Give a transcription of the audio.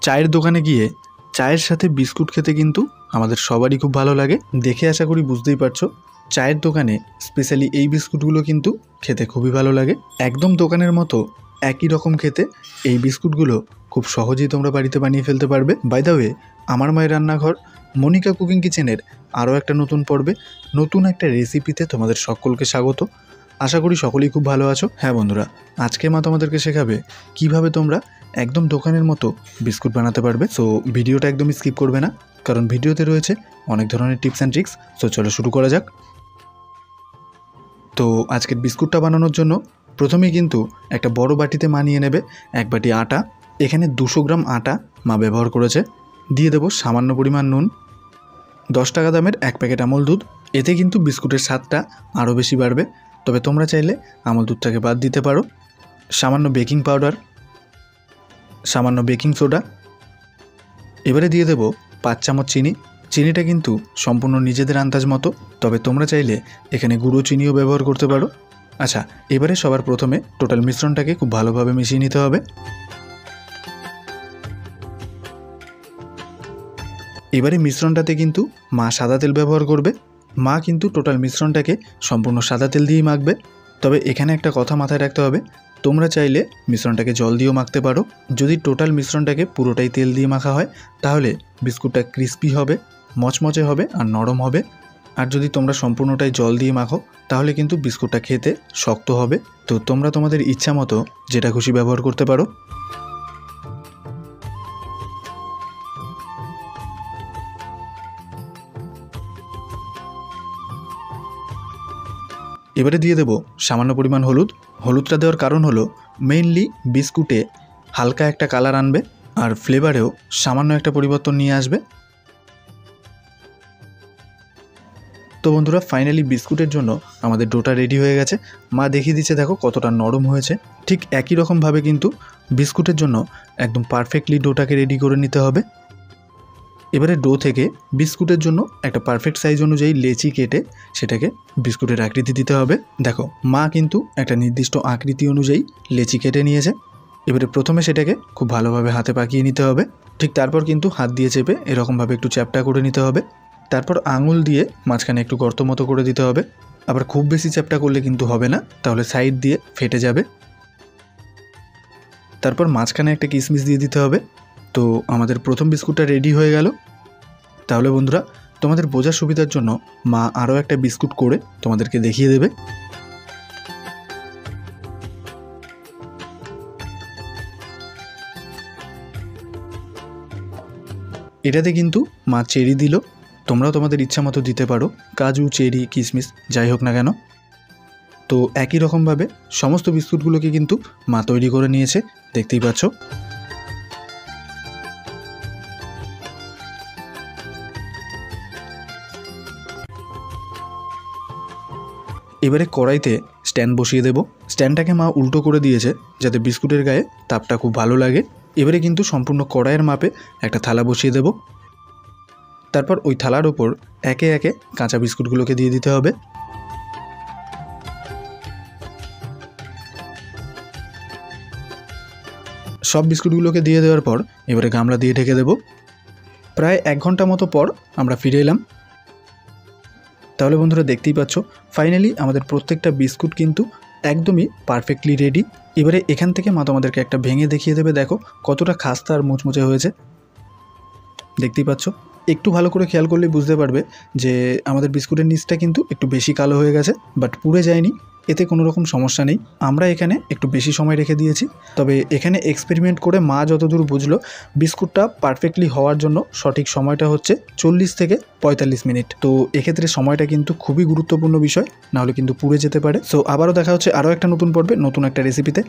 চায়ের দোকানে গিয়ে চায়ের সাথে বিস্কুট খেতে কিন্তু আমাদের সবারই খুব ভালো লাগে। দেখে আশা করি বুঝতেই পারছো, চায়ের দোকানে স্পেশালি এই বিস্কুটগুলো কিন্তু খেতে খুবই ভালো লাগে। একদম দোকানের মতো একই রকম খেতে এই বিস্কুটগুলো খুব সহজেই তোমরা বাড়িতে বানিয়ে ফেলতে পারবে। বাই দ্য ওয়ে, আমার মায়ের রান্নাঘর মনিকা কুকিং কিচেনের আরও একটা নতুন পর্বে নতুন একটা রেসিপিতে তোমাদের সকলকে স্বাগত। আশা করি সকলেই খুব ভালো আছো। হ্যাঁ বন্ধুরা, আজকে মা তোমাদেরকে শেখাবে কিভাবে তোমরা একদম দোকানের মতো বিস্কুট বানাতে পারবে। সো ভিডিওটা একদমই স্কিপ করবে না, কারণ ভিডিওতে রয়েছে অনেক ধরনের টিপস অ্যান্ড ট্রিক্স। সো চলো শুরু করা যাক। তো আজকের বিস্কুটটা বানানোর জন্য প্রথমেই কিন্তু একটা বড় বাটিতে মা নিয়ে নেবে 1 বাটি আটা। এখানে 200 গ্রাম আটা মা ব্যবহার করেছে। দিয়ে দেবো সামান্য পরিমাণ নুন, 10 টাকা দামের 1 প্যাকেট আমল দুধ। এতে কিন্তু বিস্কুটের স্বাদটা আরও বেশি বাড়বে, তবে তোমরা চাইলে আমল দুধটাকে বাদ দিতে পারো। সামান্য বেকিং পাউডার, সামান্য বেকিং সোডা। এবারে দিয়ে দেবো 5 চামচ চিনি। চিনিটা কিন্তু সম্পূর্ণ নিজেদের আন্দাজ মতো, তবে তোমরা চাইলে এখানে গুঁড়ো চিনিও ব্যবহার করতে পারো। আচ্ছা, এবারে সবার প্রথমে টোটাল মিশ্রণটাকে খুব ভালোভাবে মিশিয়ে নিতে হবে। এবারে মিশ্রণটাতে কিন্তু মা সাদা তেল ব্যবহার করবে। মা কিন্তু টোটাল মিশ্রণটাকে সম্পূর্ণ সাদা তেল দিয়েই মাখবে। তবে এখানে একটা কথা মাথায় রাখতে হবে, তোমরা চাইলে মিশ্রণটাকে জল দিয়েও মাখতে পারো। যদি টোটাল মিশ্রণটাকে পুরোটাই তেল দিয়ে মাখা হয় তাহলে বিস্কুটটা ক্রিস্পি হবে, মচমচে হবে আর নরম হবে। আর যদি তোমরা সম্পূর্ণটাই জল দিয়ে মাখো তাহলে কিন্তু বিস্কুটটা খেতে শক্ত হবে। তো তোমরা তোমাদের ইচ্ছা মতো যেটা খুশি ব্যবহার করতে পারো। এবারে দিয়ে দেবো সামান্য পরিমাণ হলুদ। হলুদটা দেওয়ার কারণ হলো মেইনলি বিস্কুটে হালকা একটা কালার আনবে আর ফ্লেভারেও সামান্য একটা পরিবর্তন নিয়ে আসবে। তো বন্ধুরা, ফাইনালি বিস্কুটের জন্য আমাদের ডোটা রেডি হয়ে গেছে। মা দেখিয়ে দিচ্ছে, দেখো কতটা নরম হয়েছে। ঠিক একই রকমভাবে কিন্তু বিস্কুটের জন্য একদম পারফেক্টলি ডোটাকে রেডি করে নিতে হবে। এবারে ডো থেকে বিস্কুটের জন্য একটা পারফেক্ট সাইজ অনুযায়ী লেচি কেটে সেটাকে বিস্কুটের আকৃতি দিতে হবে। দেখো, মা কিন্তু একটা নির্দিষ্ট আকৃতি অনুযায়ী লেচি কেটে নিয়েছে। এবারে প্রথমে সেটাকে খুব ভালোভাবে হাতে পাকিয়ে নিতে হবে। ঠিক তারপর কিন্তু হাত দিয়ে চেপে এরকমভাবে একটু চ্যাপটা করে নিতে হবে। তারপর আঙুল দিয়ে মাঝখানে একটু গর্ত মতো করে দিতে হবে। আবার খুব বেশি চ্যাপটা করলে কিন্তু হবে না, তাহলে সাইড দিয়ে ফেটে যাবে। তারপর মাঝখানে একটা কিশমিশ দিয়ে দিতে হবে। তো আমাদের প্রথম বিস্কুটটা রেডি হয়ে গেল। তাহলে বন্ধুরা, তোমাদের বোঝার সুবিধার জন্য মা আরও একটা বিস্কুট করে তোমাদেরকে দেখিয়ে দেবে। এটাতে কিন্তু মা চেরি দিল। তোমরাও তোমাদের ইচ্ছা মতো দিতে পারো, কাজু, চেরি, কিশমিশ যাই হোক না কেন। তো একই রকমভাবে সমস্ত বিস্কুটগুলোকে কিন্তু মা তৈরি করে নিয়েছে, দেখতেই পাচ্ছ। এবারে কড়াইতে স্ট্যান্ড বসিয়ে দেব। স্ট্যান্ডটাকে মা উল্টো করে দিয়েছে যাতে বিস্কুটের গায়ে তাপটা খুব ভালো লাগে। এবারে কিন্তু সম্পূর্ণ কড়াইয়ের মাপে একটা থালা বসিয়ে দেব। তারপর ওই থালার ওপর একে একে কাঁচা বিস্কুটগুলোকে দিয়ে দিতে হবে। সব বিস্কুটগুলোকে দিয়ে দেওয়ার পর এবারে গামলা দিয়ে ঢেকে দেব। প্রায় 1 ঘন্টা মতো পর আমরা ফিরে এলাম। তাহলে বন্ধুরা, দেখতেই পাচ্ছ ফাইনালি আমাদের প্রত্যেকটা বিস্কুট কিন্তু একদমই পারফেক্টলি রেডি। এবারে এখান থেকে মা তোমাদেরকে একটা ভেঙে দেখিয়ে দেবে, দেখো কতটা খাস্তা আর মুচমুচে হয়েছে। দেখতেই পাচ্ছ, একটু ভালো করে খেয়াল করলে বুঝতে পারবে যে আমাদের বিস্কুটের নিচটা কিন্তু একটু বেশি কালো হয়ে গেছে, বাট পুড়ে যায়নি। এতে কোনো রকম সমস্যা নেই। আমরা এখানে একটু বেশি সময় রেখে দিয়েছি, তবে এখানে এক্সপেরিমেন্ট করে মা যতদূর বুঝলো বিস্কুটটা পারফেক্টলি হওয়ার জন্য সঠিক সময়টা হচ্ছে 40 থেকে 45 মিনিট। তো এক্ষেত্রে সময়টা কিন্তু খুবই গুরুত্বপূর্ণ বিষয়, নাহলে কিন্তু পুড়ে যেতে পারে। সো আবারও দেখা হচ্ছে আরও একটা নতুন পর্বে নতুন একটা রেসিপিতে।